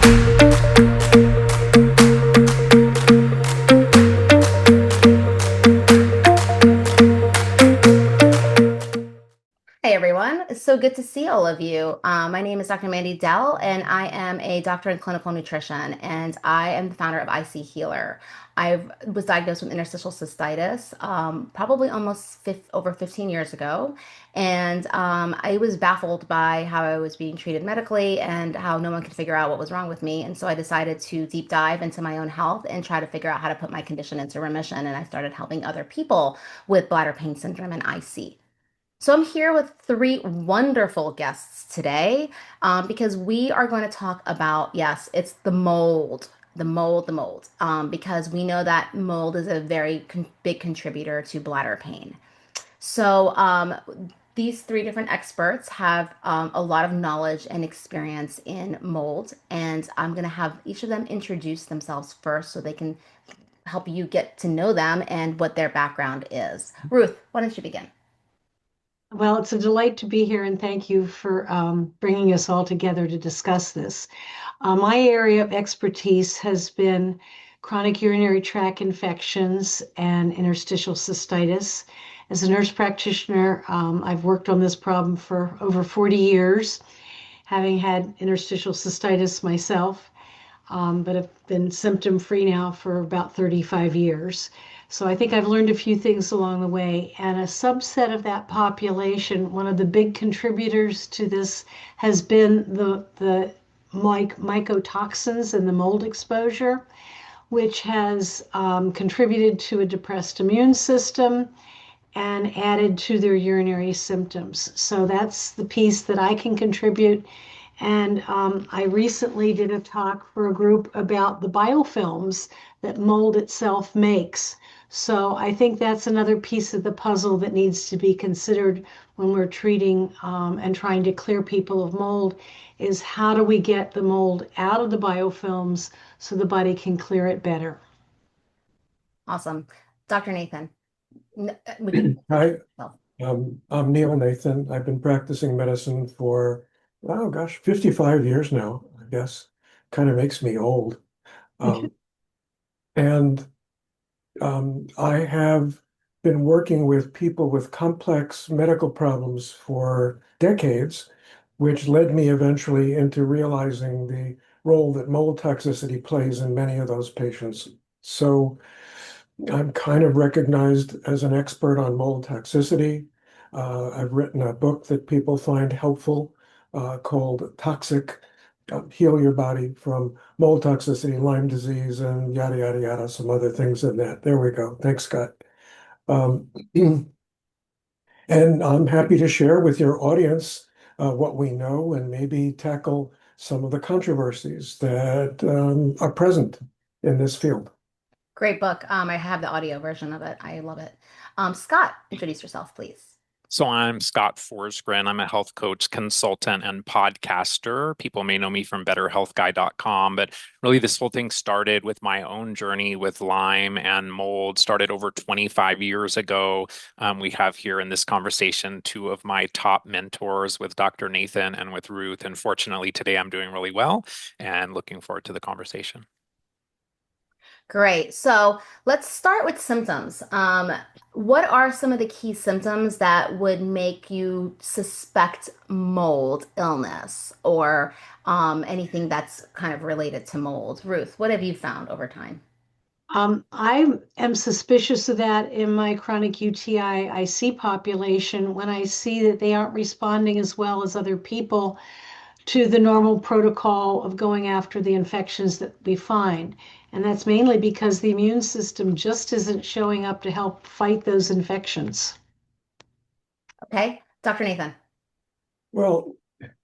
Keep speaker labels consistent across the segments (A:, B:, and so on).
A: Hey everyone, it's so good to see all of you. My name is Dr. Mandy Dell, and I am a doctor in clinical nutrition, and I am the founder of IC Healer. I was diagnosed with interstitial cystitis probably over 15 years ago, and I was baffled by how I was being treated medically and how no one could figure out what was wrong with me. And so I decided to deep dive into my own health and try to figure out how to put my condition into remission. And I started helping other people with bladder pain syndrome and IC. So I'm here with three wonderful guests today because we are going to talk about, yes, it's the mold, because we know that mold is a very big contributor to bladder pain. So these three different experts have a lot of knowledge and experience in mold, and I'm going to have each of them introduce themselves first so they can help you get to know them and what their background is. Ruth, why don't you begin?
B: Well, it's a delight to be here, and thank you for bringing us all together to discuss this. My area of expertise has been chronic urinary tract infections and interstitial cystitis. As a nurse practitioner, I've worked on this problem for over 40 years, having had interstitial cystitis myself, but I've been symptom-free now for about 35 years. So I think I've learned a few things along the way. And a subset of that population, one of the big contributors to this has been the mycotoxins and the mold exposure, which has contributed to a depressed immune system and added to their urinary symptoms. So that's the piece that I can contribute. And I recently did a talk for a group about the biofilms that mold itself makes. So I think that's another piece of the puzzle that needs to be considered when we're treating and trying to clear people of mold is how do we get the mold out of the biofilms so the body can clear it better?
A: Awesome. Dr. Nathan, would you
C: Hi,
A: well,
C: I'm Neil Nathan. I've been practicing medicine for, oh gosh, 55 years now, I guess. Kind of makes me old. Um, and I have been working with people with complex medical problems for decades, which led me eventually into realizing the role that mold toxicity plays in many of those patients. So I'm kind of recognized as an expert on mold toxicity. I've written a book that people find helpful called Toxic, Heal Your Body from Mold Toxicity, Lyme Disease, and yada, yada, yada, some other things in that. There we go. Thanks, Scott. Um, and I'm happy to share with your audience what we know and maybe tackle some of the controversies that are present in this field.
A: great book. I have the audio version of it. I love it. Scott, introduce yourself, please.
D: So I'm Scott Forsgren. I'm a health coach, consultant, and podcaster. People may know me from betterhealthguy.com, but really this whole thing started with my own journey with Lyme and mold, started over 25 years ago. We have here in this conversation two of my top mentors with Dr. Nathan and with Ruth. And fortunately, today I'm doing really well and looking forward to the conversation.
A: Great. So let's start with symptoms. What are some of the key symptoms that would make you suspect mold illness or anything that's kind of related to mold? Ruth, what have you found over time?
B: I am suspicious of that in my chronic UTI IC population when I see that they aren't responding as well as other people to the normal protocol of going after the infections that we find. And that's mainly because the immune system just isn't showing up to help fight those infections.
A: Okay, Dr. Nathan.
C: Well,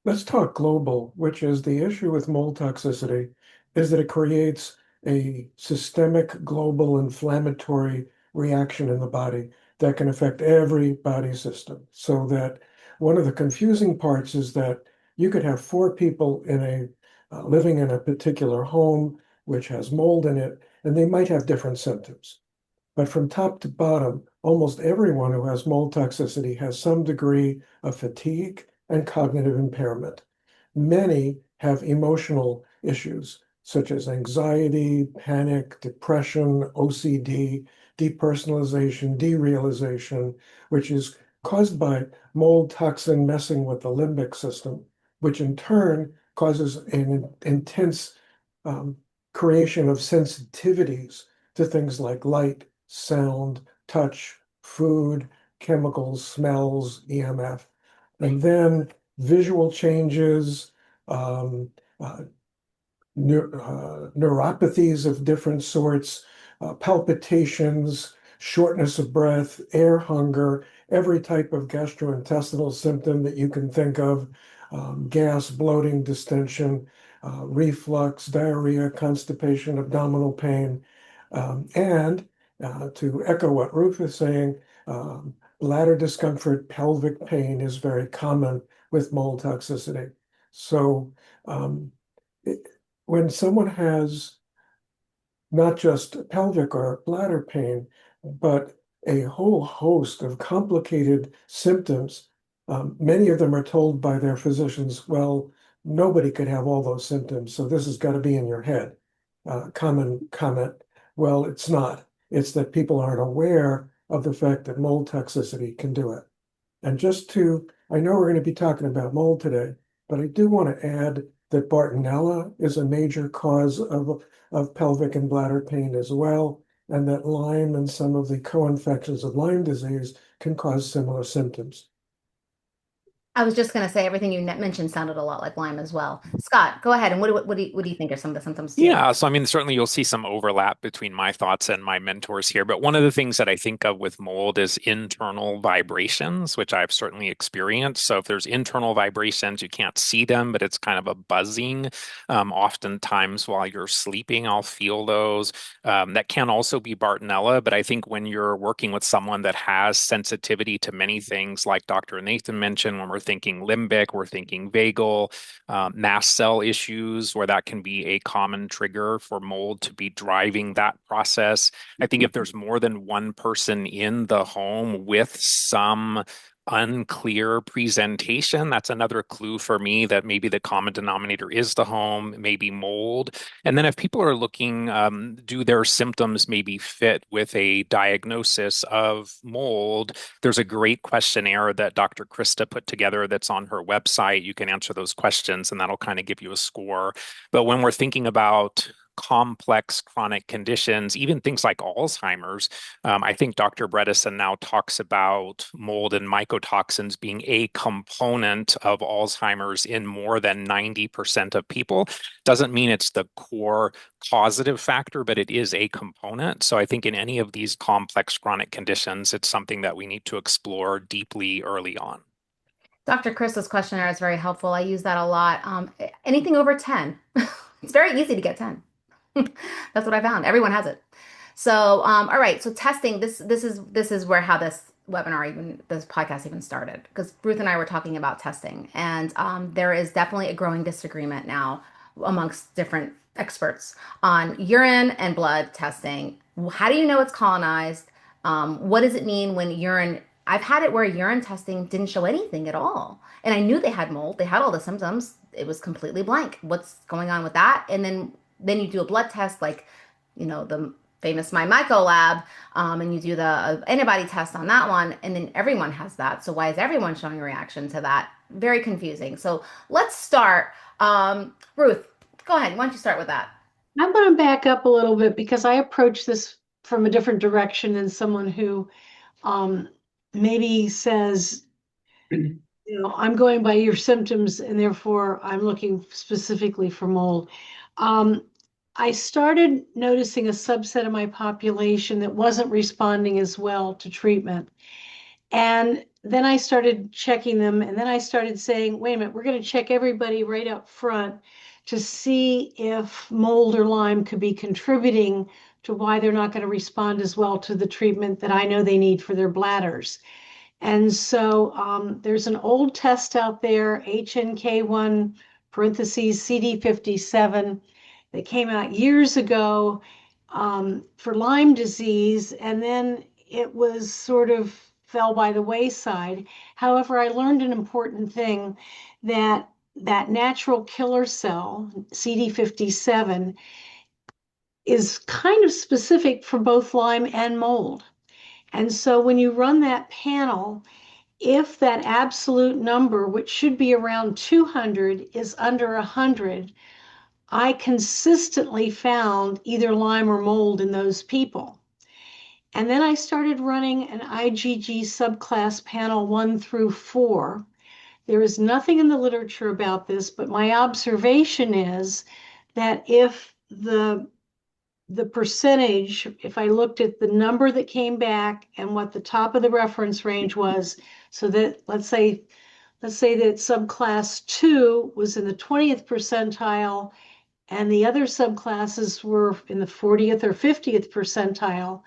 C: let's talk global, which is the issue with mold toxicity, is that it creates a systemic global inflammatory reaction in the body that can affect every body system. So that one of the confusing parts is that you could have four people in a living in a particular home which has mold in it, and they might have different symptoms. But from top to bottom, almost everyone who has mold toxicity has some degree of fatigue and cognitive impairment. Many have emotional issues such as anxiety, panic, depression, OCD, depersonalization, derealization, which is caused by mold toxin messing with the limbic system, which in turn causes an intense creation of sensitivities to things like light, sound, touch, food, chemicals, smells, EMF, and then visual changes, um, uh, neuropathies of different sorts, palpitations, shortness of breath, air hunger, every type of gastrointestinal symptom that you can think of, gas, bloating, distension, reflux, diarrhea, constipation, abdominal pain. And to echo what Ruth is saying, bladder discomfort, pelvic pain is very common with mold toxicity. So it, when someone has not just pelvic or bladder pain, but a whole host of complicated symptoms, many of them are told by their physicians, well, nobody could have all those symptoms, so this has got to be in your head. Common comment, well, it's not. It's that people aren't aware of the fact that mold toxicity can do it. And I know we're going to be talking about mold today, but I do want to add that Bartonella is a major cause of pelvic and bladder pain as well, and that Lyme and some of the co-infections of Lyme disease can cause similar symptoms.
A: I was just going to say everything you mentioned sounded a lot like Lyme as well. Scott, go ahead. And what do you think are some of the symptoms too?
D: Yeah, so I mean, certainly you'll see some overlap between my thoughts and my mentors here. But one of the things that I think of with mold is internal vibrations, which I've certainly experienced. So if there's internal vibrations, you can't see them, but it's kind of a buzzing. Oftentimes while you're sleeping, I'll feel those. That can also be Bartonella, but I think when you're working with someone that has sensitivity to many things, like Dr. Nathan mentioned, when we're thinking limbic, we're thinking vagal, mast cell issues, where that can be a common trigger for mold to be driving that process. I think if there's more than one person in the home with some unclear presentation, that's another clue for me that maybe the common denominator is the home, maybe mold. And then if people are looking, do their symptoms maybe fit with a diagnosis of mold? There's a great questionnaire that Dr. Krista put together that's on her website. You can answer those questions and that'll kind of give you a score. But when we're thinking about complex chronic conditions, even things like Alzheimer's, I think Dr. Bredesen now talks about mold and mycotoxins being a component of Alzheimer's in more than 90% of people. Doesn't mean it's the core causative factor, but it is a component. So I think in any of these complex chronic conditions, it's something that we need to explore deeply early on.
A: Dr. Chris's questionnaire is very helpful. I use that a lot. Anything over 10. It's very easy to get 10. That's what I found. Everyone has it. So, all right. So testing, this is where how this podcast even started, because Ruth and I were talking about testing, and there is definitely a growing disagreement now amongst different experts on urine and blood testing. How do you know it's colonized? What does it mean when urine? I've had it where urine testing didn't show anything at all, and I knew they had mold. They had all the symptoms. It was completely blank. What's going on with that? And then you do a blood test, like, the famous My Myco lab, and you do the antibody test on that one, and then everyone has that. So why is everyone showing a reaction to that? Very confusing. So let's start. Ruth, go ahead. Why don't you start with that?
B: I'm going to back up a little bit because I approach this from a different direction than someone who maybe says, I'm going by your symptoms and therefore I'm looking specifically for mold. I started noticing a subset of my population that wasn't responding as well to treatment. And then I started checking them, and then I started saying, wait a minute, we're going to check everybody right up front to see if mold or Lyme could be contributing to why they're not going to respond as well to the treatment that I know they need for their bladders. And so there's an old test out there, HNK1 parentheses CD57, that came out years ago for Lyme disease, and then it was sort of fell by the wayside. However, I learned an important thing, that that natural killer cell, CD57, is kind of specific for both Lyme and mold. And so when you run that panel, if that absolute number, which should be around 200, is under 100, I consistently found either Lyme or mold in those people. And then I started running an IgG subclass panel 1 through 4. There is nothing in the literature about this, but my observation is that if the percentage, if I looked at the number that came back and what the top of the reference range was, so that let's say that subclass 2 was in the 20th percentile and the other subclasses were in the 40th or 50th percentile,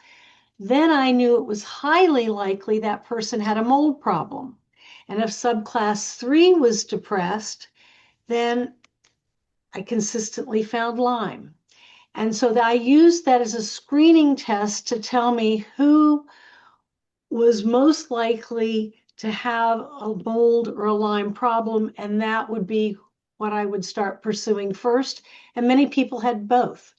B: then I knew it was highly likely that person had a mold problem. And if subclass 3 was depressed, then I consistently found Lyme. And so I used that as a screening test to tell me who was most likely to have a mold or a Lyme problem, and that would be what I would start pursuing first. And many people had both.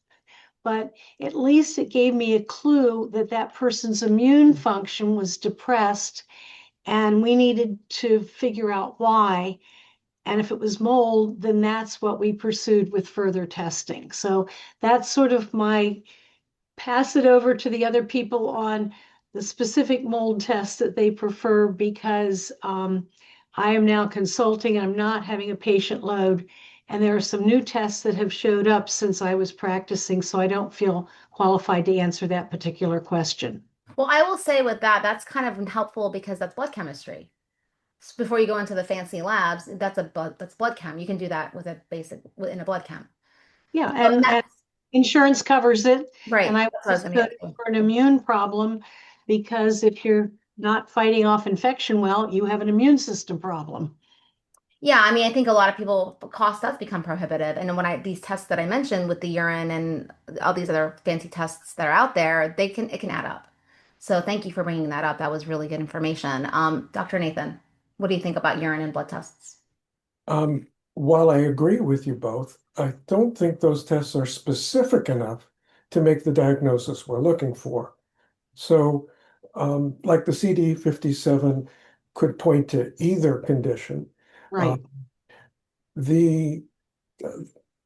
B: But at least it gave me a clue that that person's immune function was depressed, and we needed to figure out why. And if it was mold, then that's what we pursued with further testing. So that's sort of my pass it over to the other people on the specific mold tests that they prefer, because I am now consulting and I'm not having a patient load. And there are some new tests that have showed up since I was practicing, so I don't feel qualified to answer that particular question.
A: Well, I will say with that, that's kind of helpful because that's blood chemistry. Before you go into the fancy labs, that's blood chem. You can do that with a basic within a blood chem.
B: Yeah,
A: So
B: and
A: that's
B: insurance covers it.
A: right.
B: And I
A: That's what I was
B: was
A: going to
B: good
A: get to.
B: for an immune problem, because if you're not fighting off infection well, you have an immune system problem.
A: Yeah, I mean, I think a lot of people cost does become prohibitive, and then when I these tests that I mentioned with the urine and all these other fancy tests that are out there, it can add up. So thank you for bringing that up. That was really good information. Dr. Nathan, what do you think about urine and blood tests?
C: Um, while I agree with you both, I don't think those tests are specific enough to make the diagnosis we're looking for. So, like the CD57 could point to either condition. Uh,
B: Right.
C: the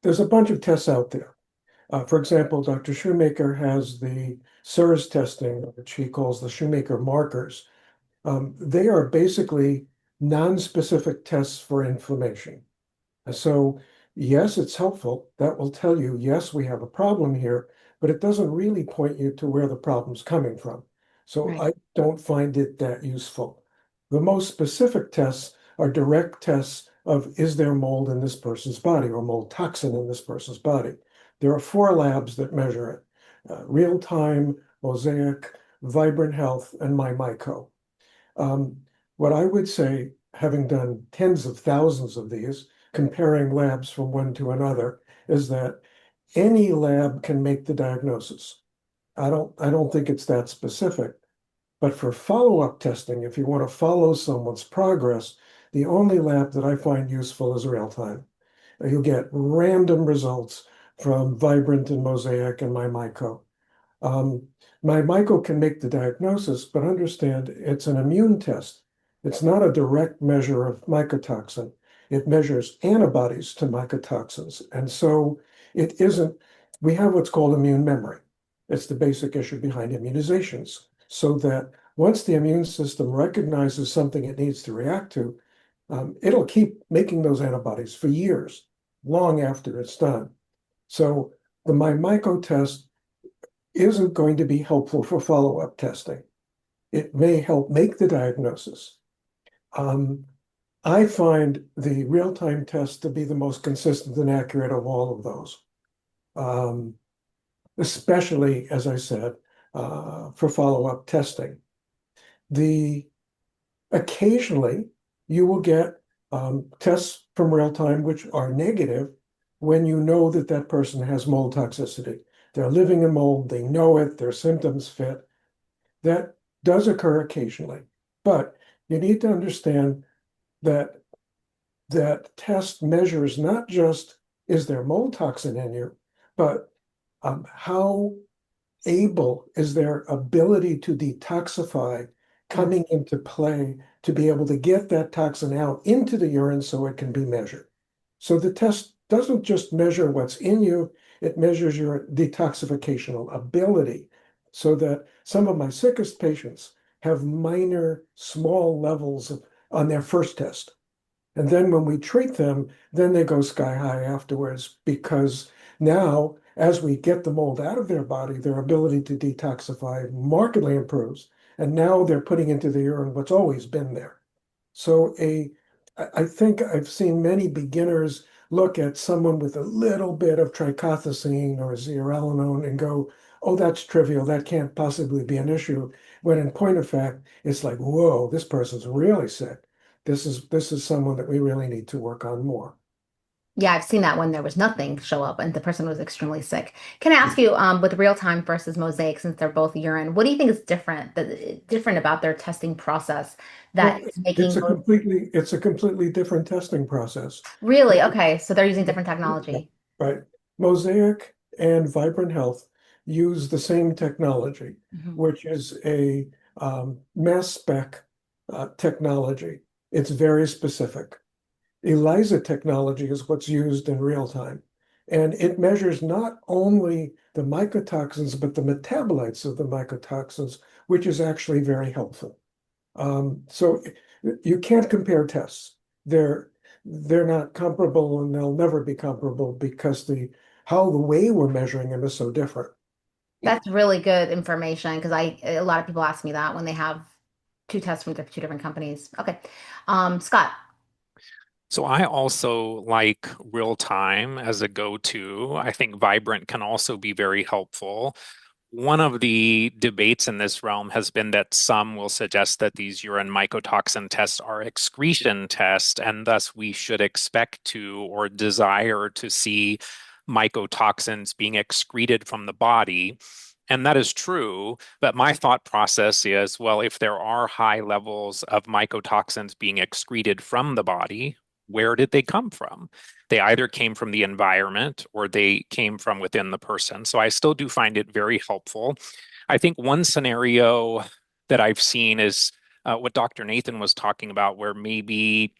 C: there's a bunch of tests out there. For example, Dr. Shoemaker has the CIRS testing, which he calls the Shoemaker markers. They are basically non-specific tests for inflammation. So, yes, it's helpful. That will tell you, yes, we have a problem here, but it doesn't really point you to where the problem's coming from. So
B: Right.
C: I don't find it that useful. The most specific tests are direct tests of, is there mold in this person's body or mold toxin in this person's body? There are 4 labs that measure it: Real Time, Mosaic, Vibrant Health, and MyMyco. What I would say, having done tens of thousands of these, comparing labs from one to another, is that any lab can make the diagnosis. I don't think it's that specific. But for follow-up testing, if you want to follow someone's progress, the only lab that I find useful is real time. You'll get random results from Vibrant and Mosaic and MyMyco. MyMyco can make the diagnosis, but understand it's an immune test. It's not a direct measure of mycotoxin. It measures antibodies to mycotoxins. And so it isn't, we have what's called immune memory. It's the basic issue behind immunizations, so that once the immune system recognizes something it needs to react to, it'll keep making those antibodies for years, long after it's done. So the MyMyco test isn't going to be helpful for follow-up testing. It may help make the diagnosis. I find the real-time test to be the most consistent and accurate of all of those, especially, as I said, for follow-up testing. Occasionally, you will get tests from real-time which are negative when you know that that person has mold toxicity. They're living in mold, they know it, their symptoms fit. That does occur occasionally, but you need to understand that that test measures not just is there mold toxin in you, but how able is their ability to detoxify coming into play to be able to get that toxin out into the urine so it can be measured. So the test doesn't just measure what's in you, it measures your detoxificational ability so that some of my sickest patients have minor, small levels on their first test. And then when we treat them, then they go sky high afterwards because now, as we get the mold out of their body, their ability to detoxify markedly improves. And now they're putting into the urine what's always been there. So I think I've seen many beginners look at someone with a little bit of trichothecene or zearalenone and go, oh, that's trivial. That can't possibly be an issue. When in point of fact, it's like, whoa, this person's really sick. This is someone that we really need to work on more.
A: Yeah, I've seen that when there was nothing show up and the person was extremely sick. Can I ask you, with real time versus mosaic, since they're both urine, what do you think is different about their testing process
C: Well,
A: that is making
C: it's a completely different testing process.
A: really okay? So they're using different technology.
C: Right. Mosaic and Vibrant Health use the same technology,
A: Mhm.
C: which is a mass spec technology. It's very specific. ELISA technology is what's used in real time. And it measures not only the mycotoxins, but the metabolites of the mycotoxins, which is actually very helpful. So you can't compare tests. They're they're not comparable and they'll never be comparable because the way we're measuring them is so different.
A: That's really good information because a lot of people ask me that when they have two tests from two different companies. Okay. Scott.
D: So I also like real time as a go-to. I think Vibrant can also be very helpful. One of the debates in this realm has been that some will suggest that these urine mycotoxin tests are excretion tests, and thus we should expect to or desire to see mycotoxins being excreted from the body. And that is true, but my thought process is, well, if there are high levels of mycotoxins being excreted from the body, where did they come from? They either came from the environment or they came from within the person. So I still do find it very helpful. I think one scenario that I've seen is what Dr. Nathan was talking about, where maybe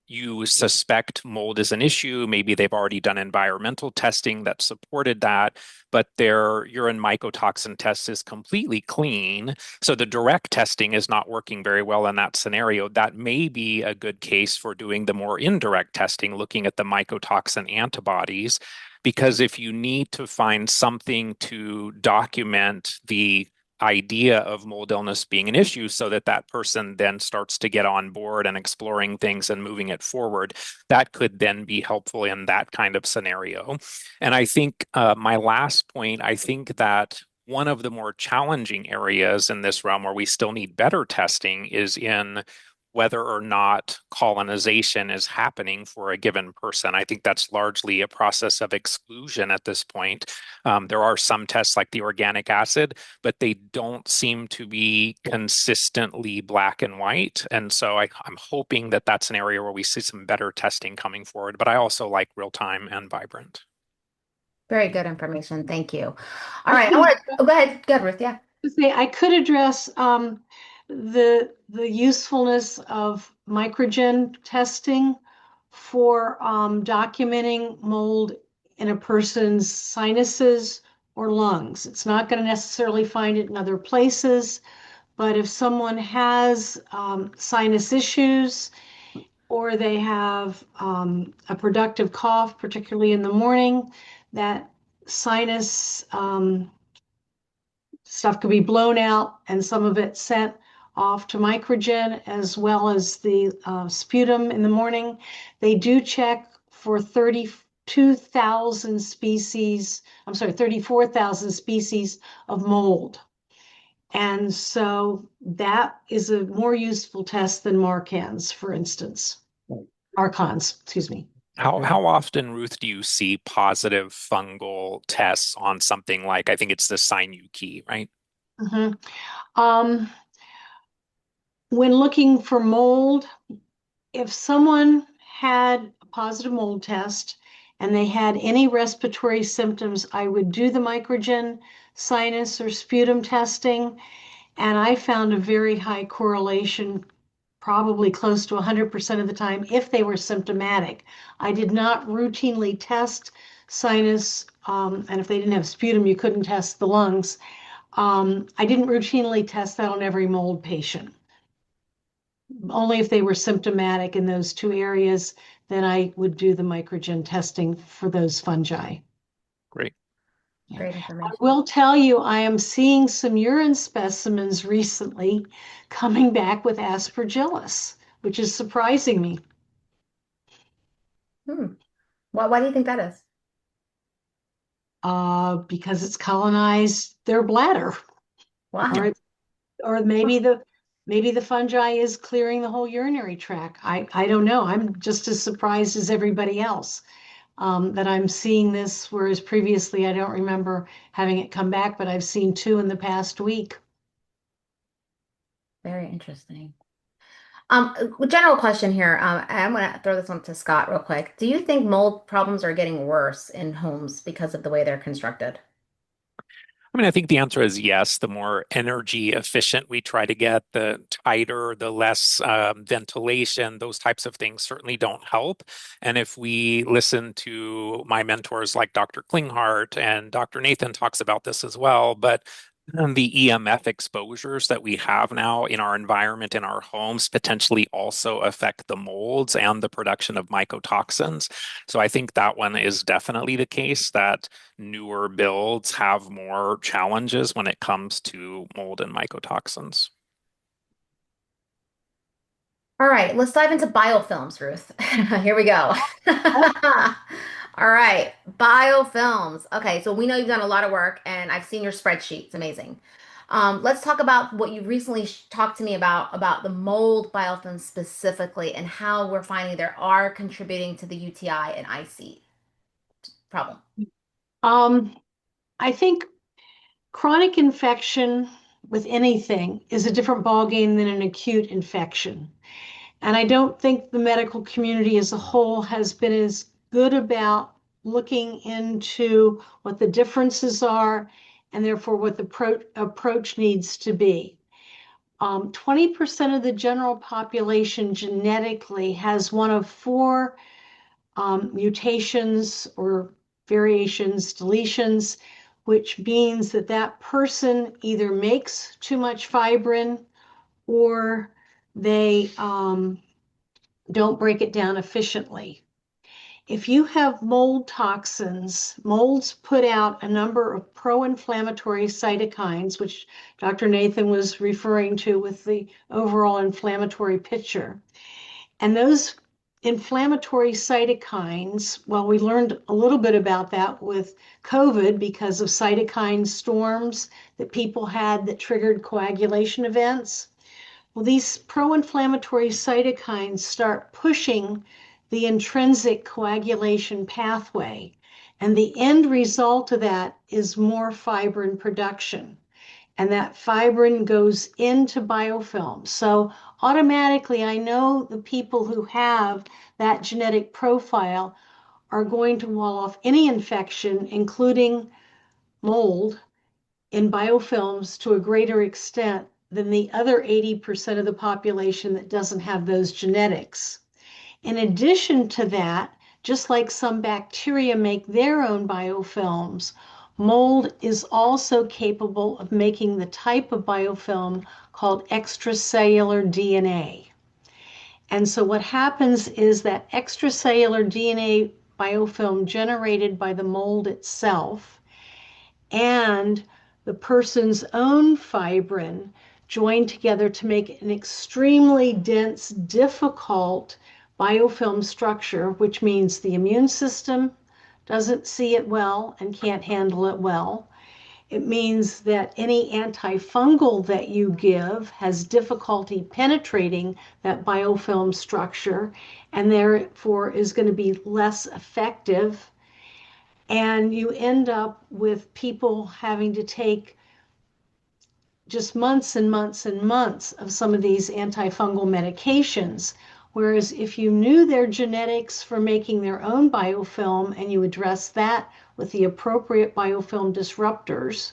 D: you suspect mold is an issue. Maybe they've already done environmental testing that supported that, but their urine mycotoxin test is completely clean. So the direct testing is not working very well in that scenario. That may be a good case for doing the more indirect testing, looking at the mycotoxin antibodies. Because if you need to find something to document the idea of mold illness being an issue so that that person then starts to get on board and exploring things and moving it forward, that could then be helpful in that kind of scenario. And I think my last point, I think that one of the more challenging areas in this realm where we still need better testing is in whether or not colonization is happening for a given person. I think that's largely a process of exclusion at this point. There are some tests like the organic acid, but they don't seem to be consistently black and white. And so I'm hoping that that's an area where we see some better testing coming forward. But I also like real time and vibrant.
A: Very good information. Thank you. All
B: I
A: right. I
B: could
A: want to go ahead. Go ahead, Ruth. Yeah.
B: say I could address the usefulness of microgen testing for documenting mold in a person's sinuses or lungs. It's not going to necessarily find it in other places, but if someone has sinus issues or they have a productive cough, particularly in the morning, that sinus stuff could be blown out and some of it sent off to microgen as well as the sputum in the morning. They do check for 32,000 species, I'm sorry, 34,000 species of mold. And so that is a more useful test than Marcans, for instance. Archons, excuse me.
D: How often, Ruth, do you see positive fungal tests on something like, I think it's the Sinuki, right?
B: Mhm. When looking for mold, if someone had a positive mold test and they had any respiratory symptoms, I would do the microgen sinus or sputum testing, and I found a very high correlation, probably close to 100% of the time, if they were symptomatic. I did not routinely test sinus, and if they didn't have sputum, you couldn't test the lungs. I didn't routinely test that on every mold patient. Only if they were symptomatic in those two areas, then I would do the microgen testing for those fungi.
D: Great.
B: Yeah.
A: Great
B: I
A: information.
B: will tell you, I am seeing some urine specimens recently coming back with aspergillus, which is surprising me.
A: Hmm. Why do you think that is?
B: Because it's colonized their bladder,
A: Wow.
B: or or maybe the fungi is clearing the whole urinary tract. I don't know. I'm just as surprised as everybody else that I'm seeing this, whereas previously I don't remember having it come back, but I've seen two in the past week.
A: Very interesting. General question here. I'm gonna throw this one to Scott real quick. Do you think mold problems are getting worse in homes because of the way they're constructed?
D: I mean, I think the answer is yes. The more energy efficient we try to get, the tighter, the less ventilation, those types of things certainly don't help. And if we listen to my mentors like Dr. Klinghardt, and Dr. Nathan talks about this as well, but the EMF exposures that we have now in our environment, in our homes, potentially also affect the molds and the production of mycotoxins. So I think that one is definitely the case, that newer builds have more challenges when it comes to mold and mycotoxins.
A: All right, let's dive into biofilms, Ruth. Here we go.
B: Oh,
A: All right, biofilms. Okay, so we know you've done a lot of work, and I've seen your spreadsheet. It's amazing. Let's talk about what you recently talked to me about the mold biofilms specifically, and how we're finding there are contributing to the UTI and IC problem.
B: um, I think chronic infection with anything is a different ballgame than an acute infection. And I don't think the medical community as a whole has been as good about looking into what the differences are and therefore what the approach needs to be. 20% of the general population genetically has one of four mutations or variations, deletions, which means that that person either makes too much fibrin or they don't break it down efficiently. If you have mold toxins, molds put out a number of pro-inflammatory cytokines, which Dr. Nathan was referring to with the overall inflammatory picture. And those inflammatory cytokines, well, we learned a little bit about that with COVID because of cytokine storms that people had that triggered coagulation events. Well, these pro-inflammatory cytokines start pushing the intrinsic coagulation pathway, and the end result of that is more fibrin production. And that fibrin goes into biofilm. So automatically, I know the people who have that genetic profile are going to wall off any infection, including mold, in biofilms to a greater extent than the other 80% of the population that doesn't have those genetics. In addition to that, just like some bacteria make their own biofilms, mold is also capable of making the type of biofilm called extracellular DNA. And so what happens is that extracellular DNA biofilm generated by the mold itself and the person's own fibrin join together to make an extremely dense, difficult biofilm structure, which means the immune system doesn't see it well and can't handle it well. It means that any antifungal that you give has difficulty penetrating that biofilm structure and therefore is going to be less effective. And you end up with people having to take just months and months and months of some of these antifungal medications, Whereas if you knew their genetics for making their own biofilm and you address that with the appropriate biofilm disruptors,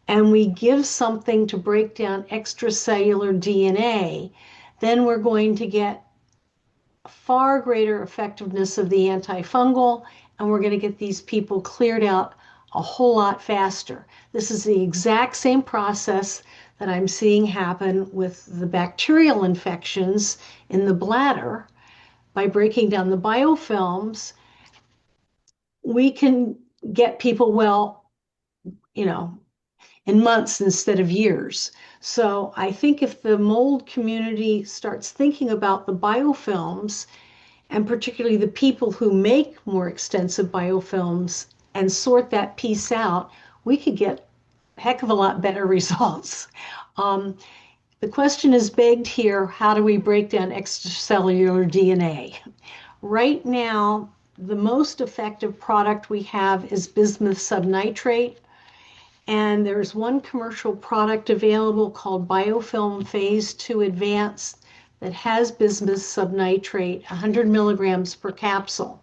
B: and we give something to break down extracellular DNA, then we're going to get far greater effectiveness of the antifungal, and we're going to get these people cleared out a whole lot faster. This is the exact same process that I'm seeing happen with the bacterial infections in the bladder. By breaking down the biofilms, we can get people well, you know, in months instead of years. So I think if the mold community starts thinking about the biofilms, and particularly the people who make more extensive biofilms, and sort that piece out, we could get a heck of a lot better results. The question is begged here, how do we break down extracellular DNA? Right now, the most effective product we have is bismuth subnitrate. And there's one commercial product available called Biofilm Phase 2 Advanced that has bismuth subnitrate, 100 milligrams per capsule.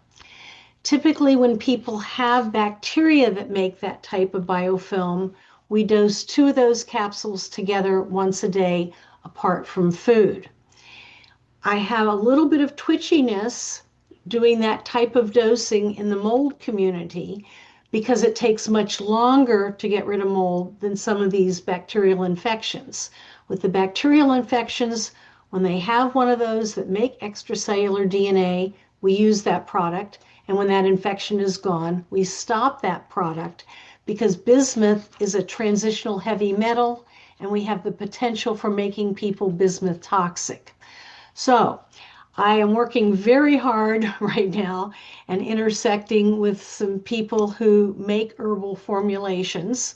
B: Typically, when people have bacteria that make that type of biofilm, we dose 2 of those capsules together once a day apart from food. I have a little bit of twitchiness doing that type of dosing in the mold community because it takes much longer to get rid of mold than some of these bacterial infections. With the bacterial infections, when they have one of those that make extracellular DNA, we use that product. And when that infection is gone, we stop that product because bismuth is a transitional heavy metal and we have the potential for making people bismuth toxic. So I am working very hard right now and intersecting with some people who make herbal formulations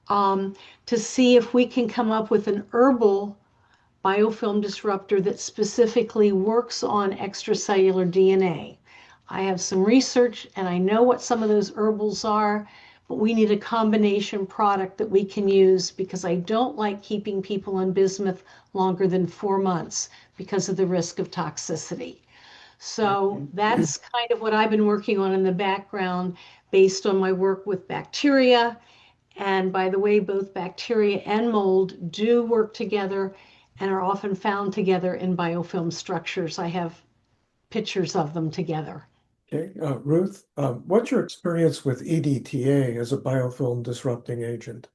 B: to see if we can come up with an herbal biofilm disruptor that specifically works on extracellular DNA. I have some research and I know what some of those herbals are, but we need a combination product that we can use because I don't like keeping people on bismuth longer than 4 months because of the risk of toxicity. So that's kind of what I've been working on in the background based on my work with bacteria. And by the way, both bacteria and mold do work together and are often found together in biofilm structures. I have pictures of them together.
C: Okay, Ruth, what's your experience with EDTA as a biofilm disrupting agent?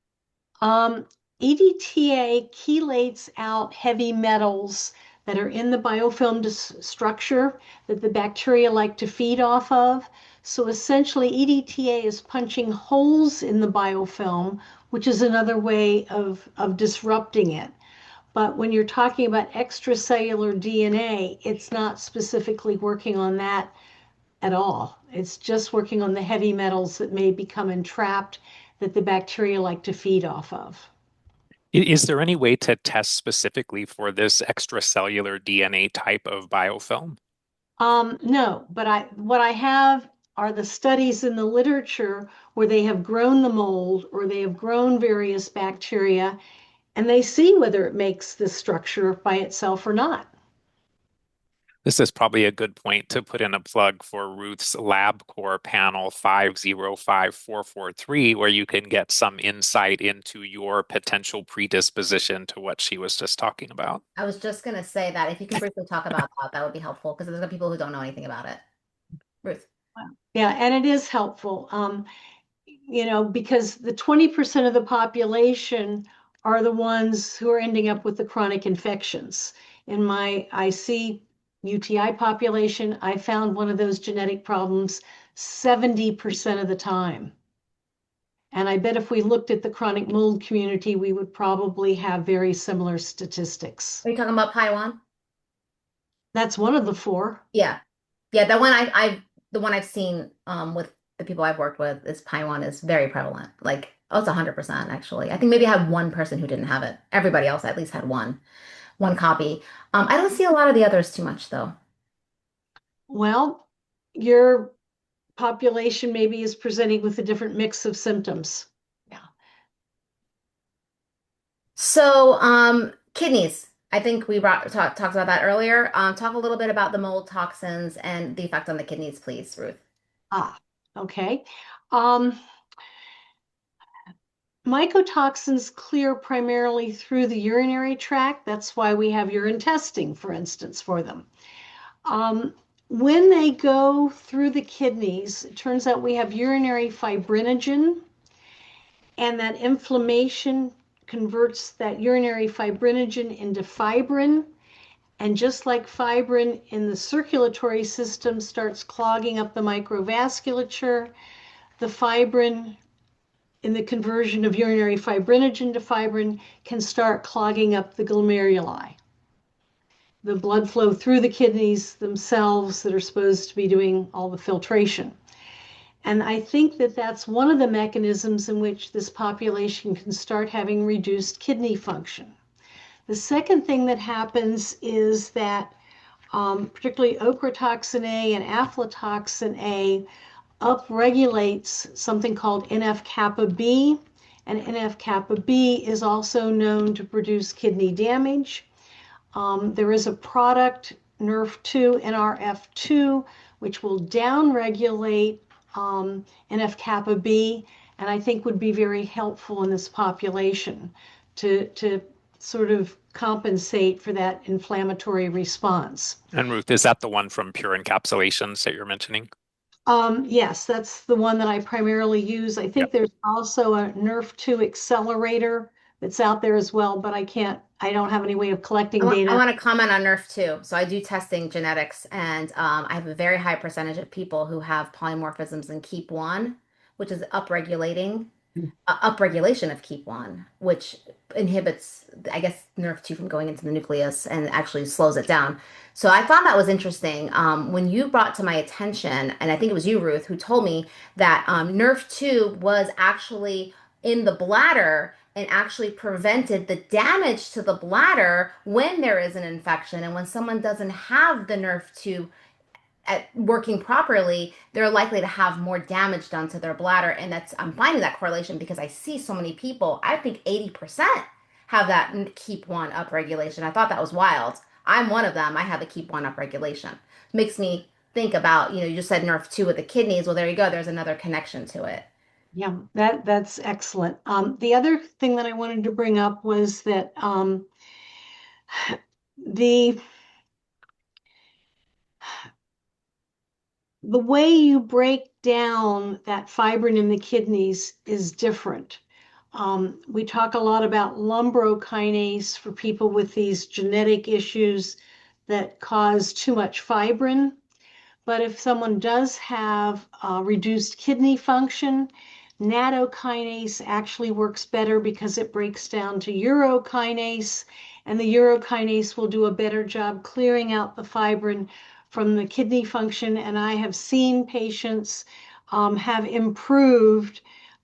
B: Um, EDTA chelates out heavy metals that are in the biofilm structure that the bacteria like to feed off of. So essentially, EDTA is punching holes in the biofilm, which is another way of disrupting it. But when you're talking about extracellular DNA, it's not specifically working on that at all. It's just working on the heavy metals that may become entrapped that the bacteria like to feed off of.
D: Is there any way to test specifically for this extracellular DNA type of biofilm?
B: No, but what I have are the studies in the literature where they have grown the mold or they have grown various bacteria and they see whether it makes this structure by itself or not.
D: This is probably a good point to put in a plug for Ruth's LabCorp panel 505443, where you can get some insight into your potential predisposition to what she was just talking about.
A: I was just going to say that if you can briefly talk about that, that would be helpful because there's people who don't know anything about it. Ruth.
B: Yeah, and it is helpful, because the 20% of the population are the ones who are ending up with the chronic infections. In my IC UTI population, I found one of those genetic problems 70% of the time. And I bet if we looked at the chronic mold community, we would probably have very similar statistics.
A: Are you talking about Pi 1?
B: That's one of the 4.
A: Yeah. Yeah, the one I've seen with the people I've worked with is Pi 1 is very prevalent. Like, oh, it's 100% actually. I think maybe I had one person who didn't have it. Everybody else at least had one copy. I don't see a lot of the others too much though.
B: Well, your population maybe is presenting with a different mix of symptoms. Yeah.
A: So, kidneys. I think we talked about that earlier. Talk a little bit about the mold toxins and the effect on the kidneys, please, Ruth.
B: Ah, okay. Um, Mycotoxins clear primarily through the urinary tract. That's why we have urine testing, for instance, for them. Um, when they go through the kidneys, it turns out we have urinary fibrinogen, and that inflammation converts that urinary fibrinogen into fibrin. And just like fibrin in the circulatory system starts clogging up the microvasculature, the fibrin in the conversion of urinary fibrinogen to fibrin can start clogging up the glomeruli, the blood flow through the kidneys themselves that are supposed to be doing all the filtration. And I think that that's one of the mechanisms in which this population can start having reduced kidney function. The second thing that happens is that particularly ochratoxin A and aflatoxin A upregulates something called NF-kappa B, and NF-kappa B is also known to produce kidney damage. There is a product, NRF2, NRF2, which will downregulate NF-kappa B, and I think would be very helpful in this population to sort of compensate for that inflammatory response.
D: And Ruth, is that the one from Pure Encapsulations that you're mentioning?
B: Yes, that's the one that I primarily use. I think
D: Yep.
B: there's also a NRF2 accelerator that's out there as well, but I don't have any way of collecting
A: I
B: data.
A: want to comment on Nerf too. So I do testing genetics, and I have a very high percentage of people who have polymorphisms in KEAP1, which is upregulation of KEAP1, which inhibits, I guess, Nerf2 from going into the nucleus and actually slows it down. So I thought that was interesting. When you brought to my attention, and I think it was you, Ruth, who told me that Nerf2 was actually in the bladder and actually prevented the damage to the bladder when there is an infection. And when someone doesn't have the Nerf2 working properly, they're likely to have more damage done to their bladder. And I'm finding that correlation because I see so many people, I think 80% have that KEAP1 upregulation. I thought that was wild. I'm one of them. I have the KEAP1 upregulation. Makes me think about, you just said Nerf2 with the kidneys. Well, there you go. There's another connection to it.
B: Yeah, that's excellent. The other thing that I wanted to bring up was that the the way you break down that fibrin in the kidneys is different. We talk a lot about lumbrokinase for people with these genetic issues that cause too much fibrin. But if someone does have reduced kidney function, nattokinase actually works better because it breaks down to urokinase, and the urokinase will do a better job clearing out the fibrin from the kidney function. And I have seen patients have improved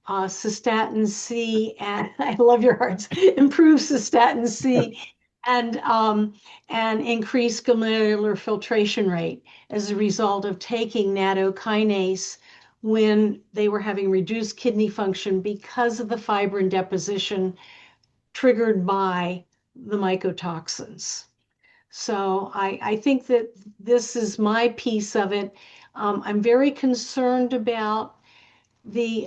B: cystatin C, and I love your hearts, improve cystatin C and increase glomerular filtration rate as a result of taking nattokinase when they were having reduced kidney function because of the fibrin deposition triggered by the mycotoxins. So I think that this is my piece of it. I'm very concerned about the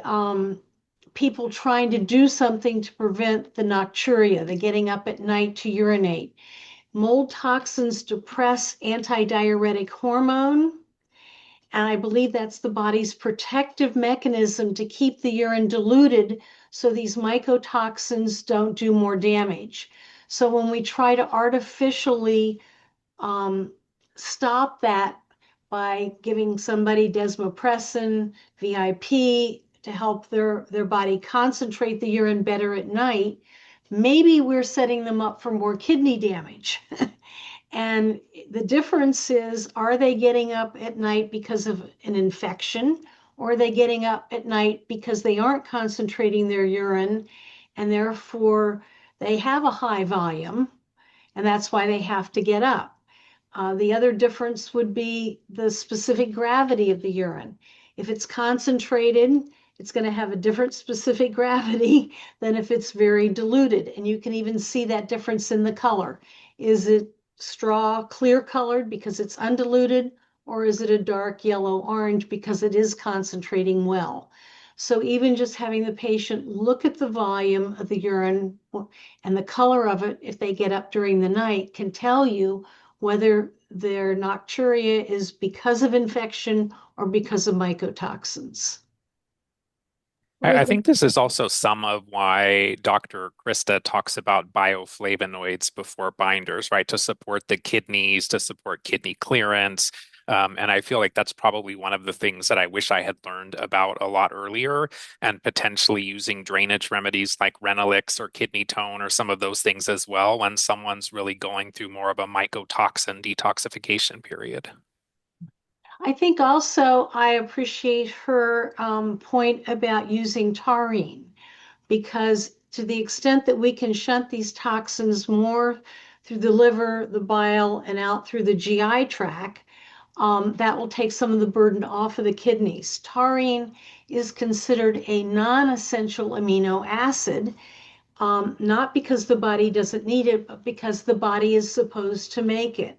B: people trying to do something to prevent the nocturia, the getting up at night to urinate. Mold toxins depress antidiuretic hormone, and I believe that's the body's protective mechanism to keep the urine diluted so these mycotoxins don't do more damage. So when we try to artificially stop that by giving somebody desmopressin, VIP, to help their body concentrate the urine better at night, maybe we're setting them up for more kidney damage. And the difference is, are they getting up at night because of an infection, or are they getting up at night because they aren't concentrating their urine and therefore they have a high volume and that's why they have to get up? The other difference would be the specific gravity of the urine. If it's concentrated, it's going to have a different specific gravity than if it's very diluted. And you can even see that difference in the color. Is it straw clear colored because it's undiluted, or is it a dark yellow orange because it is concentrating well? So even just having the patient look at the volume of the urine and the color of it, if they get up during the night, can tell you whether their nocturia is because of infection or because of mycotoxins.
D: I think this is also some of why Dr. Krista talks about bioflavonoids before binders, right? To support the kidneys, to support kidney clearance. And I feel like that's probably one of the things that I wish I had learned about a lot earlier, and potentially using drainage remedies like Renalix or kidney tone or some of those things as well when someone's really going through more of a mycotoxin detoxification period.
B: I think also I appreciate her point about using taurine, because to the extent that we can shunt these toxins more through the liver, the bile, and out through the GI tract, that will take some of the burden off of the kidneys. Taurine is considered a non-essential amino acid, not because the body doesn't need it, but because the body is supposed to make it.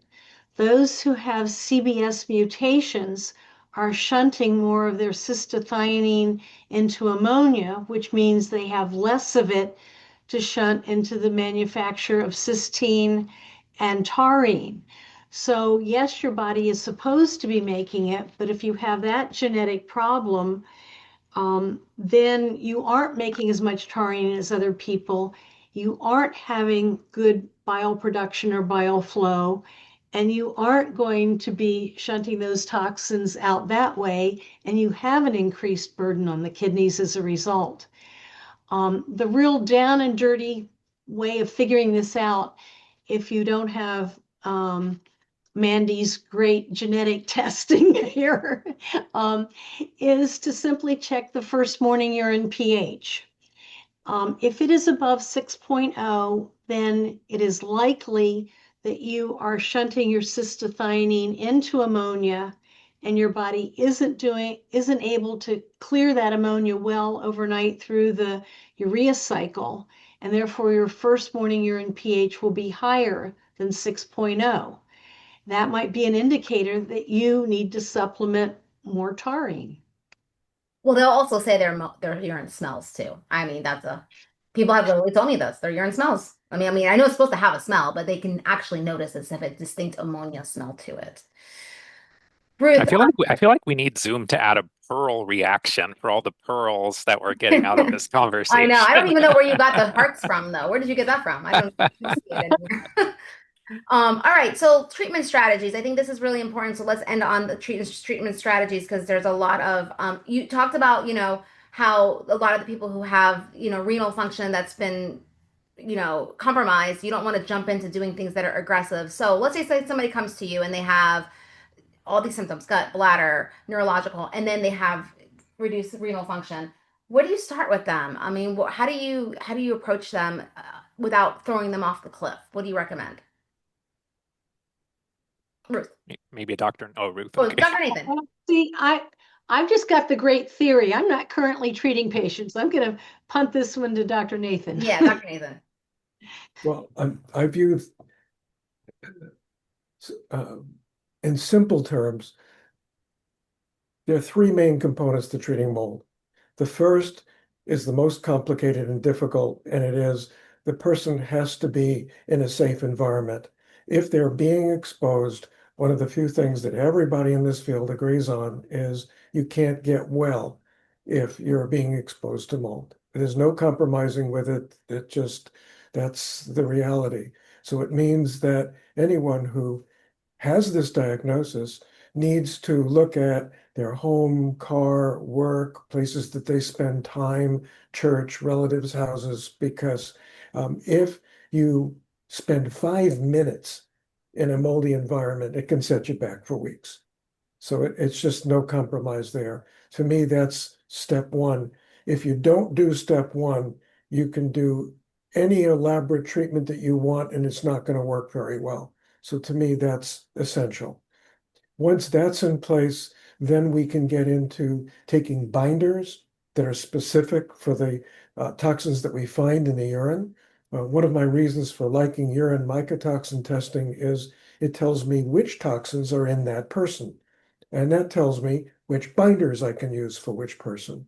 B: Those who have CBS mutations are shunting more of their cystathionine into ammonia, which means they have less of it to shunt into the manufacture of cysteine and taurine. So yes, your body is supposed to be making it, but if you have that genetic problem, then you aren't making as much taurine as other people. You aren't having good bile production or bile flow, and you aren't going to be shunting those toxins out that way, and you have an increased burden on the kidneys as a result. The real down and dirty way of figuring this out, if you don't have Mandy's great genetic testing here, is to simply check the first morning urine pH. If it is above 6.0, then it is likely that you are shunting your cystathionine into ammonia, and your body isn't able to clear that ammonia well overnight through the urea cycle, and therefore your first morning urine pH will be higher than 6.0. That might be an indicator that you need to supplement more taurine.
A: Well, they'll also say their urine smells too. I mean, people have literally told me this. Their urine smells. I mean, I know it's supposed to have a smell, but they can actually notice as if a distinct ammonia smell to it. Ruth,
D: I feel like we need Zoom to add a pearl reaction for all the pearls that we're getting out of this
A: I know. I don't
D: conversation.
A: even know where you got the hearts from, though. Where did you get that from? I don't see it anymore. All right, so treatment strategies. I think this is really important. So let's end on the treatment strategies, because there's a lot of you talked about, how a lot of the people who have, renal function that's been, compromised, you don't want to jump into doing things that are aggressive. So let's say somebody comes to you and they have all these symptoms, gut, bladder, neurological, and then they have reduced renal function. Where do you start with them? I mean, how do you approach them without throwing them off the cliff? What do you recommend? Ruth.
D: Maybe a doctor. Oh, Ruth.
A: Oh,
D: Okay.
A: Dr. Nathan.
B: See, I've just got the great theory. I'm not currently treating patients. I'm going to punt this one to Dr. Nathan.
A: Yeah, Dr. Nathan.
C: Well, I view, in simple terms, there are three main components to treating mold. The first is the most complicated and difficult, and it is the person has to be in a safe environment. If they're being exposed, one of the few things that everybody in this field agrees on is you can't get well if you're being exposed to mold. There's no compromising with it. That's the reality. So it means that anyone who has this diagnosis needs to look at their home, car, work, places that they spend time, church, relatives' houses, because if you spend 5 minutes in a moldy environment, it can set you back for weeks. So it's just no compromise there. To me, that's step one. If you don't do step one, you can do any elaborate treatment that you want, and it's not going to work very well. So to me, that's essential. Once that's in place, then we can get into taking binders that are specific for the toxins that we find in the urine. One of my reasons for liking urine mycotoxin testing is it tells me which toxins are in that person. And that tells me which binders I can use for which person.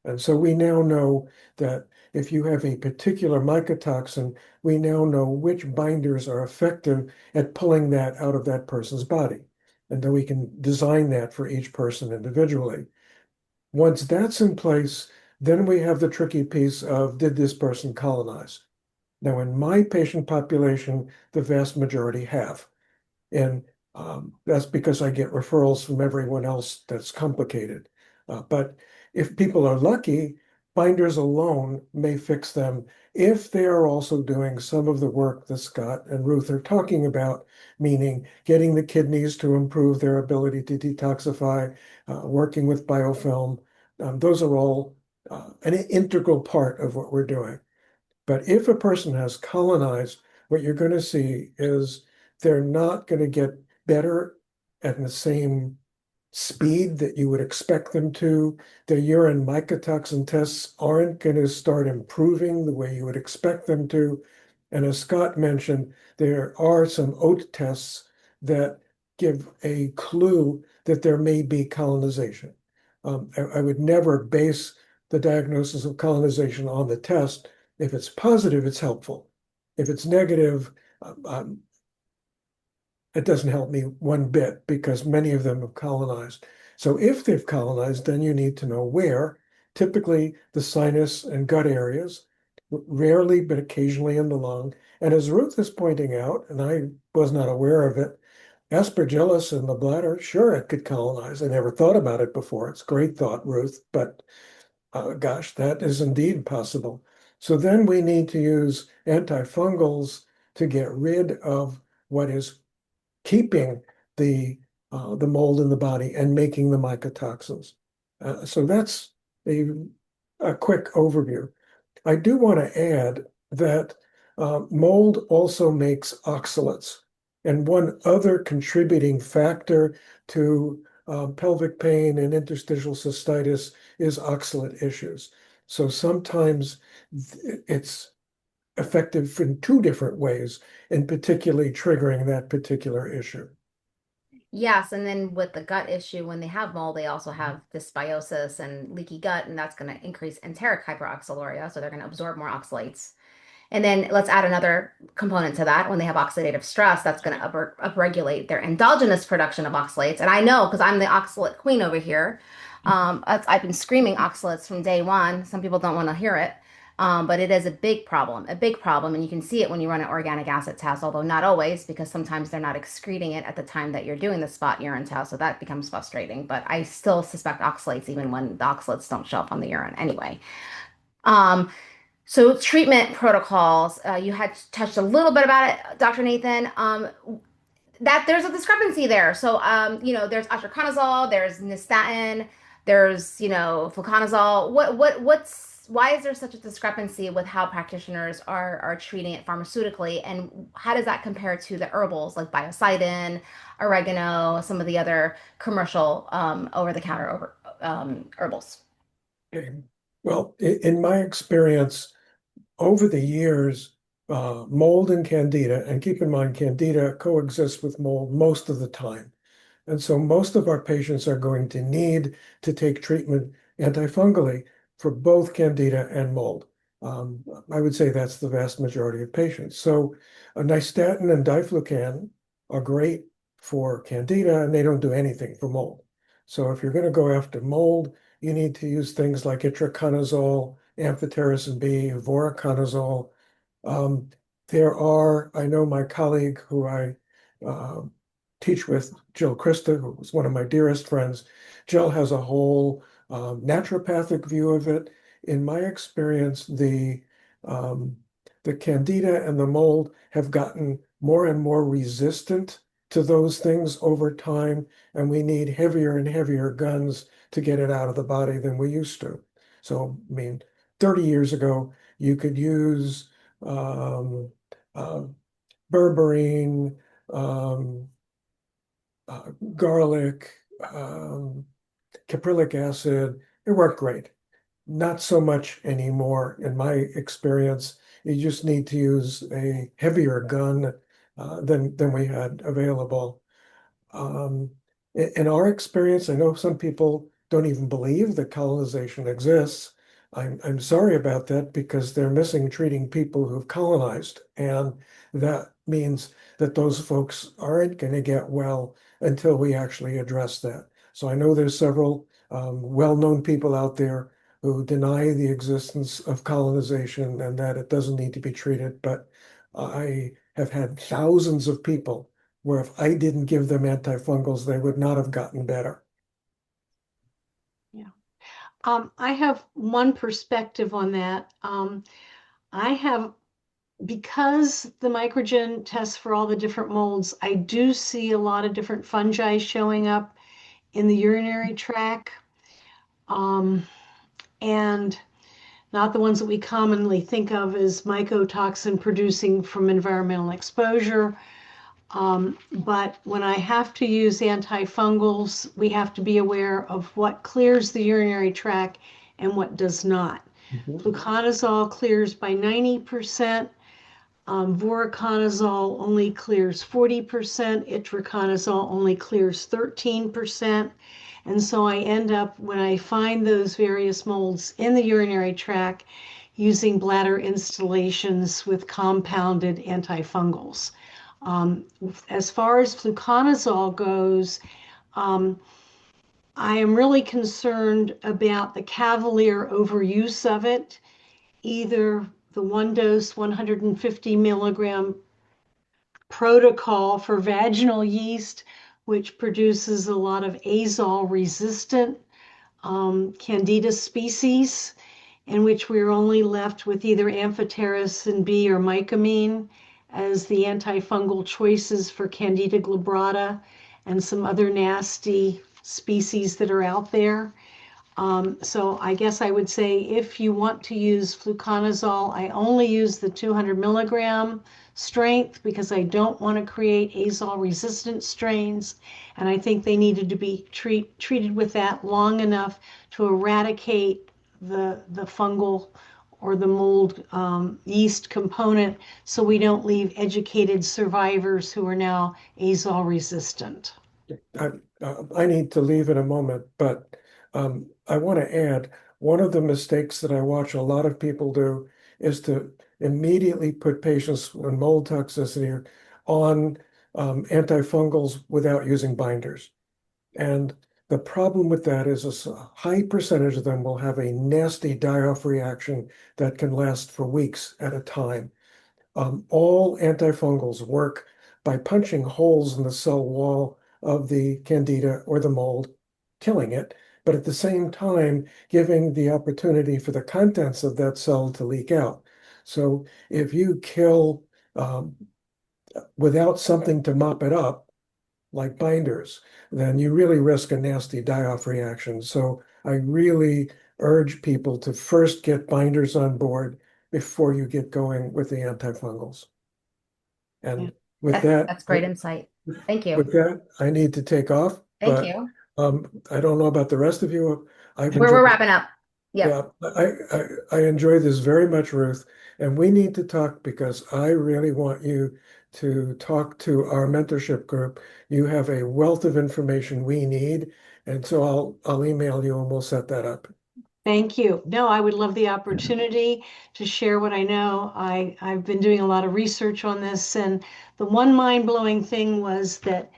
C: And so we now know that if you have a particular mycotoxin, we now know which binders are effective at pulling that out of that person's body. And then we can design that for each person individually. Once that's in place, then we have the tricky piece of, did this person colonize? Now, in my patient population, the vast majority have. And that's because I get referrals from everyone else that's complicated. But if people are lucky, binders alone may fix them if they are also doing some of the work that Scott and Ruth are talking about, meaning getting the kidneys to improve their ability to detoxify, working with biofilm. Those are all an integral part of what we're doing. But if a person has colonized, what you're going to see is they're not going to get better at the same speed that you would expect them to. Their urine mycotoxin tests aren't going to start improving the way you would expect them to. And as Scott mentioned, there are some OAT tests that give a clue that there may be colonization. I would never base the diagnosis of colonization on the test. If it's positive, it's helpful. If it's negative, um, it doesn't help me one bit because many of them have colonized. So if they've colonized, then you need to know where, typically the sinus and gut areas, rarely but occasionally in the lung. And as Ruth is pointing out, and I was not aware of it, Aspergillus in the bladder, sure, it could colonize. I never thought about it before. It's a great thought, Ruth, but gosh, that is indeed possible. So then we need to use antifungals to get rid of what is keeping the mold in the body and making the mycotoxins. So that's a quick overview. I do want to add that mold also makes oxalates. And one other contributing factor to pelvic pain and interstitial cystitis is oxalate issues. So sometimes it's effective in two different ways, in particularly triggering that particular issue.
A: Yes, and then with the gut issue, when they have mold, they also have dysbiosis and leaky gut, and that's going to increase enteric hyperoxaluria, so they're going to absorb more oxalates. And then let's add another component to that. When they have oxidative stress, that's going to upregulate their endogenous production of oxalates. And I know because I'm the oxalate queen over here. I've been screaming oxalates from day one. Some people don't want to hear it. But it is a big problem. And you can see it when you run an organic acid test, although not always, because sometimes they're not excreting it at the time that you're doing the spot urine test. So that becomes frustrating. But I still suspect oxalates even when the oxalates don't show up on the urine anyway. Um, so treatment protocols, you had touched a little bit about it, Dr. Nathan. That there's a discrepancy there. So, there's itraconazole, there's nystatin, there's, fluconazole. Why is there such a discrepancy with how practitioners are treating it pharmaceutically, and how does that compare to the herbals like biocidin, oregano, some of the other commercial over-the-counter herbals?
C: Okay. Well, in my experience, over the years, mold and candida, and keep in mind, candida coexists with mold most of the time. And so most of our patients are going to need to take treatment antifungally for both candida and mold. I would say that's the vast majority of patients. So nystatin and diflucan are great for candida, and they don't do anything for mold. So if you're going to go after mold, you need to use things like itraconazole, amphotericin B, voriconazole. Um, I know my colleague who I uh, teach with, Jill Christa, who was one of my dearest friends. Jill has a whole naturopathic view of it. In my experience, um, the candida and the mold have gotten more and more resistant to those things over time, and we need heavier and heavier guns to get it out of the body than we used to. So, I mean, 30 years ago, you could use um, uh, berberine, um, garlic, caprylic acid. It worked great. Not so much anymore in my experience. You just need to use a heavier gun than we had available. Um, in our experience, I know some people don't even believe that colonization exists. I'm sorry about that because they're missing treating people who've colonized. And that means that those folks aren't going to get well until we actually address that. So I know there's several well-known people out there who deny the existence of colonization and that it doesn't need to be treated. But I have had thousands of people where if I didn't give them antifungals, they would not have gotten better.
B: Yeah. I have one perspective on that. I have, because the microgen tests for all the different molds, I do see a lot of different fungi showing up in the urinary tract. And not the ones that we commonly think of as mycotoxin producing from environmental exposure. But when I have to use antifungals, we have to be aware of what clears the urinary tract and what does not. Fluconazole clears by 90%. Voriconazole only clears 40%. Itraconazole only clears 13%. And so I end up, when I find those various molds in the urinary tract, using bladder installations with compounded antifungals. As far as fluconazole goes, I am really concerned about the cavalier overuse of it, either the one dose 150 milligram protocol for vaginal yeast, which produces a lot of azole resistant Candida species, in which we're only left with either amphotericin B or mycamine as the antifungal choices for Candida glabrata and some other nasty species that are out there. So I guess I would say if you want to use fluconazole, I only use the 200 milligram strength because I don't want to create azole resistant strains. And I think they needed to be treated with that long enough to eradicate the fungal or the mold yeast component so we don't leave educated survivors who are now azole resistant.
C: I, I need to leave in a moment, but I want to add one of the mistakes that I watch a lot of people do is to immediately put patients with mold toxicity on antifungals without using binders. And the problem with that is a high percentage of them will have a nasty die-off reaction that can last for weeks at a time. All antifungals work by punching holes in the cell wall of the candida or the mold, killing it, but at the same time giving the opportunity for the contents of that cell to leak out. So if you kill without something to mop it up, like binders, then you really risk a nasty die-off reaction. So I really urge people to first get binders on board before you get going with the antifungals.
B: Yeah.
C: And with that,
A: That's great insight. Thank you.
C: with that, I need to take off,
A: Thank
C: but
A: you.
C: I don't know about the rest of you. I've
A: We're
C: enjoyed,
A: wrapping up.
C: yeah,
A: Yep.
C: I enjoy this very much, Ruth, and we need to talk because I really want you to talk to our mentorship group. You have a wealth of information we need, and so I'll email you and we'll set that up.
B: Thank you. No, I would love the opportunity to share what I know. I've been doing a lot of research on this, and the one mind-blowing thing was that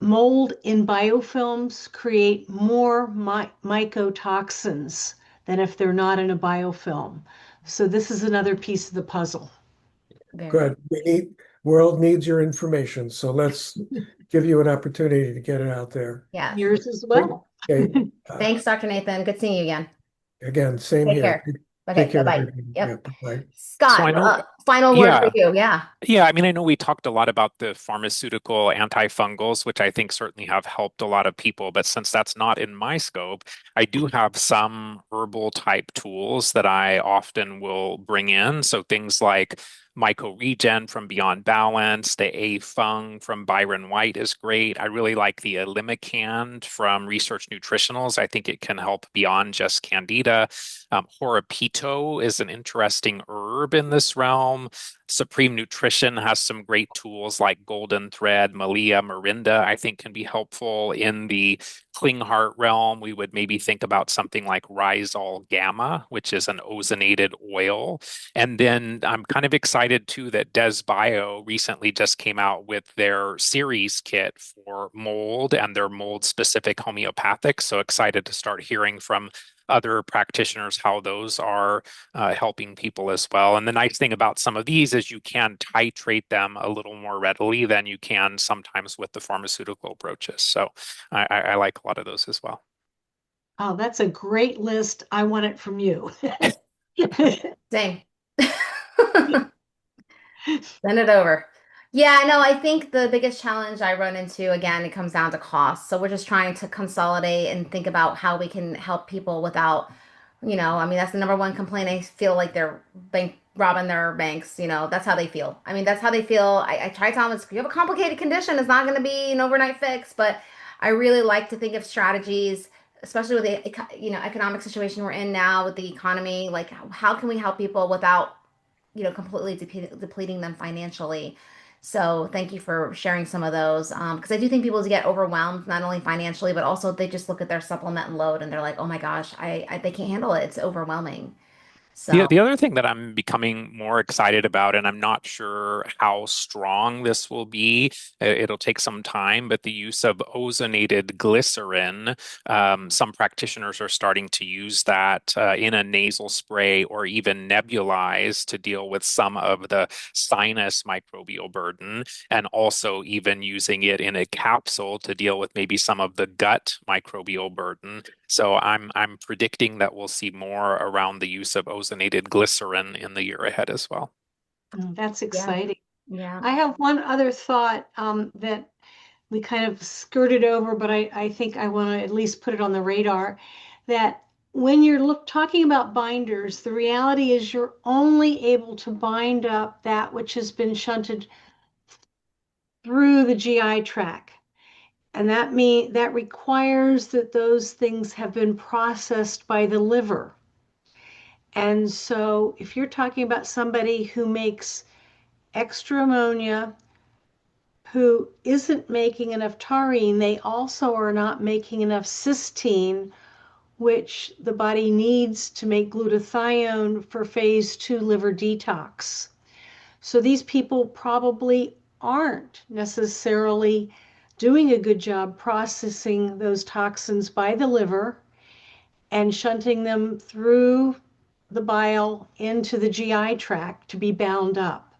B: mold in biofilms create more mycotoxins than if they're not in a biofilm. So this is another piece of the puzzle.
A: Very.
C: Good. World needs your information, so let's give you an opportunity to get it out there.
A: Yes.
B: Yours as well.
C: Okay.
A: Thanks, Dr. Nathan. Good seeing you again.
C: Again, same
A: Take
C: here.
A: care.
C: Take
A: Okay,
C: care,
A: bye-bye.
C: everybody. Yeah,
A: Yep.
C: bye.
D: So I
A: Scott,
D: know,
A: final word for
D: yeah.
A: you. Yeah.
D: Yeah, I mean, I know we talked a lot about the pharmaceutical antifungals, which I think certainly have helped a lot of people. But since that's not in my scope, I do have some herbal type tools that I often will bring in. So things like Mycoregen from Beyond Balance. The A Fung from Byron White is great. I really like the Elimicand from Research Nutritionals. I think it can help beyond just Candida. Horapito is an interesting herb in this realm. Supreme Nutrition has some great tools like Golden Thread, Malia, Morinda, I think can be helpful in the Klinghardt realm. We would maybe think about something like Rhizol Gamma, which is an ozonated oil. And then I'm kind of excited too that Des Bio recently just came out with their series kit for mold and their mold specific homeopathic. So excited to start hearing from other practitioners how those are helping people as well. And the nice thing about some of these is you can titrate them a little more readily than you can sometimes with the pharmaceutical approaches. So I like a lot of those as well.
B: Oh, that's a great list. I want it from you.
A: Same. Send it over. Yeah, no, I think the biggest challenge I run into, again, it comes down to cost. So we're just trying to consolidate and think about how we can help people without, I mean, that's the number one complaint. I feel like they're bank robbing their banks, that's how they feel. I mean, that's how they feel. I try to tell them, if you have a complicated condition, it's not going to be an overnight fix, but I really like to think of strategies, especially with the, economic situation we're in now with the economy, like how can we help people without completely depleting them financially. So thank you for sharing some of those. Because I do think people get overwhelmed, not only financially, but also they just look at their supplement load and they're like, oh my gosh, they can't handle it. It's overwhelming.
D: The,
A: So
D: the other thing that I'm becoming more excited about, and I'm not sure how strong this will be, it'll take some time, but the use of ozonated glycerin, some practitioners are starting to use that in a nasal spray or even nebulized to deal with some of the sinus microbial burden, and also even using it in a capsule to deal with maybe some of the gut microbial burden. So I'm predicting that we'll see more around the use of ozonated glycerin in the year ahead as well.
B: That's
A: yeah,
B: exciting.
A: yeah.
B: I have one other thought that we kind of skirted over, but I think I want to at least put it on the radar, that when you're talking about binders, the reality is you're only able to bind up that which has been shunted through the GI tract. And that requires that those things have been processed by the liver. And so if you're talking about somebody who makes extra ammonia, who isn't making enough taurine, they also are not making enough cysteine, which the body needs to make glutathione for phase 2 liver detox. So these people probably aren't necessarily doing a good job processing those toxins by the liver and shunting them through the bile into the GI tract to be bound up.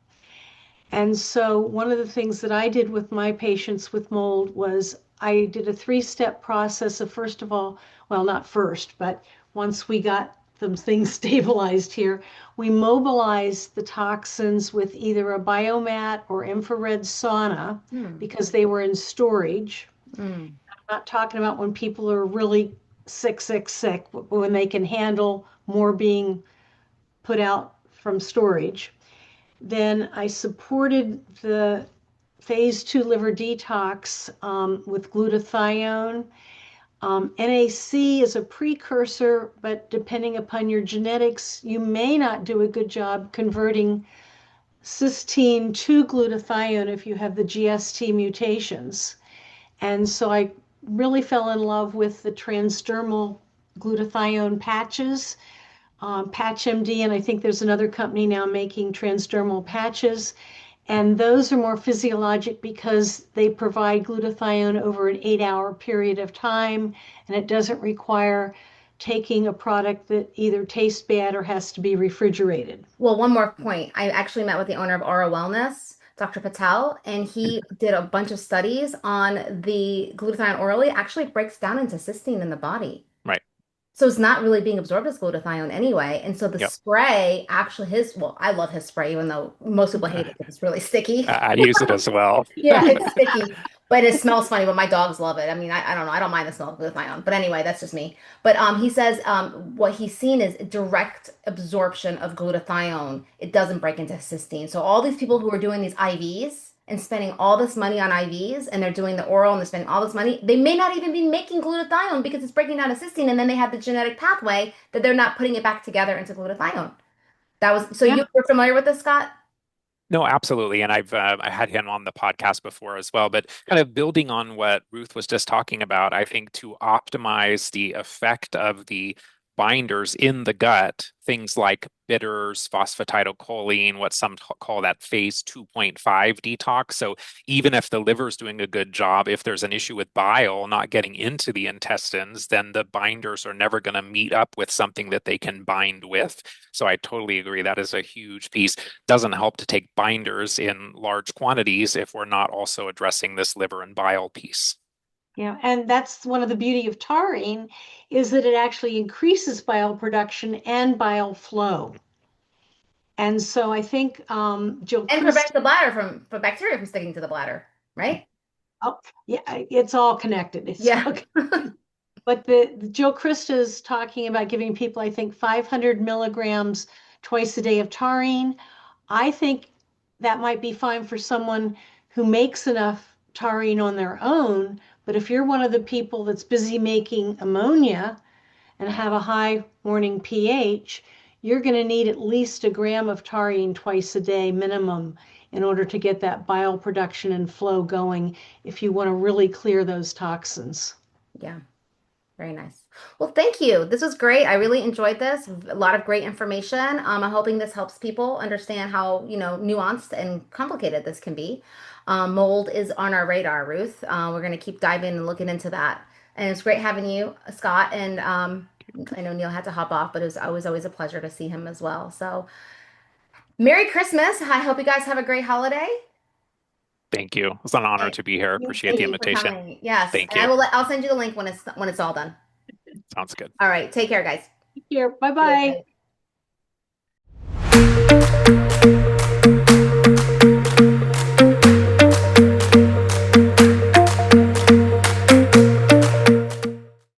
B: And so one of the things that I did with my patients with mold was I did a 3-step process of, first of all, well, not first, but once we got some things stabilized here, we mobilized the toxins with either a biomat or infrared sauna
A: Hmm.
B: because they were in storage.
A: Mm.
B: I'm not talking about when people are really sick, but when they can handle more being put out from storage. Then I supported the phase 2 liver detox with glutathione. NAC is a precursor, but depending upon your genetics, you may not do a good job converting cysteine to glutathione if you have the GST mutations. And so I really fell in love with the transdermal glutathione patches, Patch MD, and I think there's another company now making transdermal patches. And those are more physiologic because they provide glutathione over an 8-hour period of time, and it doesn't require taking a product that either tastes bad or has to be refrigerated.
A: Well, one more point. I actually met with the owner of Aura Wellness, Dr. Patel, and he did a bunch of studies on the glutathione orally. Actually breaks down into cysteine in the body.
D: Right.
A: So it's not really being absorbed as glutathione anyway. And so the
D: Yep.
A: spray actually well, I love his spray, even though most people hate it because it's really sticky.
D: I use it as well.
A: Yeah, it's sticky. But it smells funny, but my dogs love it. I mean, I don't know. I don't mind the smell of glutathione. But anyway, that's just me. But he says what he's seen is direct absorption of glutathione. It doesn't break into cysteine. So all these people who are doing these IVs and spending all this money on IVs and they're doing the oral and they're spending all this money, they may not even be making glutathione because it's breaking down to cysteine and then they have the genetic pathway that they're not putting it back together into glutathione. That was so
B: Yeah.
A: you were familiar with this, Scott?
D: No, absolutely. And I had him on the podcast before as well. But kind of building on what Ruth was just talking about, I think to optimize the effect of the binders in the gut, things like bitters, phosphatidylcholine, what some call that phase 2.5 detox. So even if the liver is doing a good job, if there's an issue with bile not getting into the intestines, then the binders are never going to meet up with something that they can bind with. So I totally agree. That is a huge piece. Doesn't help to take binders in large quantities if we're not also addressing this liver and bile piece.
B: Yeah, and that's one of the beauty of taurine is that it actually increases bile production and bile flow. And so I think Jill
A: And
B: Kriz,
A: prevents the bladder from bacteria from sticking to the bladder, right?
B: oh, yeah, it's all connected. It's
A: Yeah.
B: all connected. But the Jill Krista is talking about giving people, I think, 500 milligrams twice a day of taurine. I think that might be fine for someone who makes enough taurine on their own. But if you're one of the people that's busy making ammonia and have a high morning pH, you're going to need at least a gram of taurine twice a day minimum in order to get that bile production and flow going if you want to really clear those toxins.
A: Yeah. Very nice. Well, thank you. This was great. I really enjoyed this. A lot of great information. I'm hoping this helps people understand how, nuanced and complicated this can be. Mold is on our radar, Ruth. We're going to keep diving and looking into that. And it's great having you, Scott. And I know Neil had to hop off, but it was always a pleasure to see him as well. So, Merry Christmas. I hope you guys have a great holiday.
D: Thank you. It's an honor
A: And
D: to be here. Appreciate
A: thank
D: the
A: you for
D: invitation.
A: coming. Yes,
D: Thank
A: and
D: you.
A: I'll send you the link when it's all done.
D: Sounds good.
A: All right. Take care, guys.
B: Here,
A: See you.
B: bye-bye.
A: Bye.